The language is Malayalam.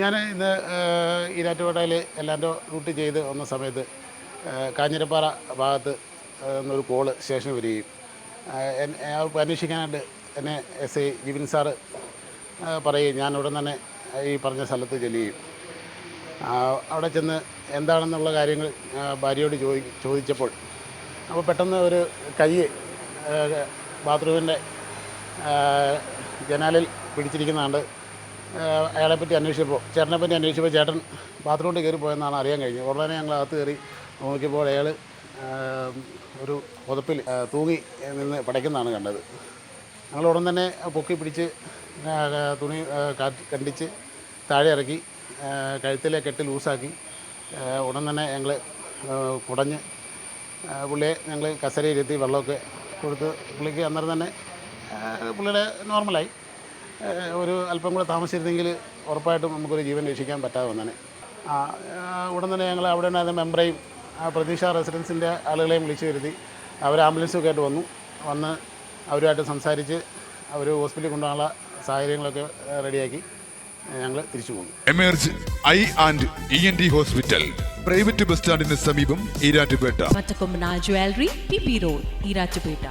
ഞാൻ ഇന്ന് ഈരാറ്റുപേട്ടയിൽ എല്ലാൻ്റെ ഡ്യൂട്ടി ചെയ്ത് വന്ന സമയത്ത് കാഞ്ഞിരപ്പാറ ഭാഗത്ത് നിന്നൊരു കോള് സ്റ്റേഷനിൽ വരികയും അന്വേഷിക്കാനായിട്ട് എന്നെ എസ് ഐ ജിബിൻ സാറ് പറയുകയും ഞാൻ ഉടൻ തന്നെ ഈ പറഞ്ഞ സ്ഥലത്ത് ചെല്ലുകയും അവിടെ ചെന്ന് എന്താണെന്നുള്ള കാര്യങ്ങൾ ഭാര്യയോട് ചോദിച്ചപ്പോൾ അപ്പോൾ പെട്ടെന്ന് ഒരു കൈ ബാത്റൂമിൻ്റെ ജനാലിൽ പിടിച്ചിരിക്കുന്നതുകൊണ്ട് അയാളെപ്പറ്റി ചേട്ടനെപ്പറ്റി അന്വേഷിച്ചപ്പോൾ ചേട്ടൻ ബാത്റൂമിൽ കയറി പോയെന്നാണ് അറിയാൻ കഴിഞ്ഞത്. ഉടനെ ഞങ്ങൾ അകത്ത് കയറി നോക്കിയപ്പോൾ അയാൾ ഒരു പുതപ്പിൽ തൂങ്ങി നിന്ന് പടയ്ക്കുന്നതാണ് കണ്ടത്. ഞങ്ങൾ ഉടൻ തന്നെ പൊക്കി പിടിച്ച് തുണി കണ്ടിച്ച് താഴെ ഇറക്കി കഴുത്തിലെ കെട്ട് ലൂസാക്കി ഉടൻ തന്നെ ഞങ്ങൾ കുടഞ്ഞ് പുള്ളിയെ ഞങ്ങൾ കസേരയിലെത്തി വെള്ളമൊക്കെ കൊടുത്ത് പുള്ളിക്ക് അന്നേരം തന്നെ പുള്ളിയുടെ നോർമലായി. ഒരു അല്പം കൂടെ താമസിച്ചിരുന്നെങ്കിൽ ഉറപ്പായിട്ടും നമുക്കൊരു ജീവൻ രക്ഷിക്കാൻ പറ്റാതെ വന്നേനെ. ഉടൻ തന്നെ ഞങ്ങൾ അവിടെ ഉണ്ടായിരുന്ന മെമ്പറേയും പ്രതീക്ഷ റെസിഡൻസിൻ്റെ ആളുകളെയും വിളിച്ചു വരുത്തി. അവർ ആംബുലൻസൊക്കെ ആയിട്ട് വന്ന് അവരുമായിട്ട് സംസാരിച്ച് അവർ ഹോസ്പിറ്റലിൽ കൊണ്ടുപോകാനുള്ള സാഹചര്യങ്ങളൊക്കെ റെഡിയാക്കി ഞങ്ങൾ തിരിച്ചു പോകും. Emerge eye and ENT hospital, private bus സ്റ്റാൻഡിന് സമീപം, ഈരാറ്റുപേട്ട. മറ്റക്കൊമ്പന ജ്വല്ലറി, PP റോഡ്, ഈരാറ്റുപേട്ട.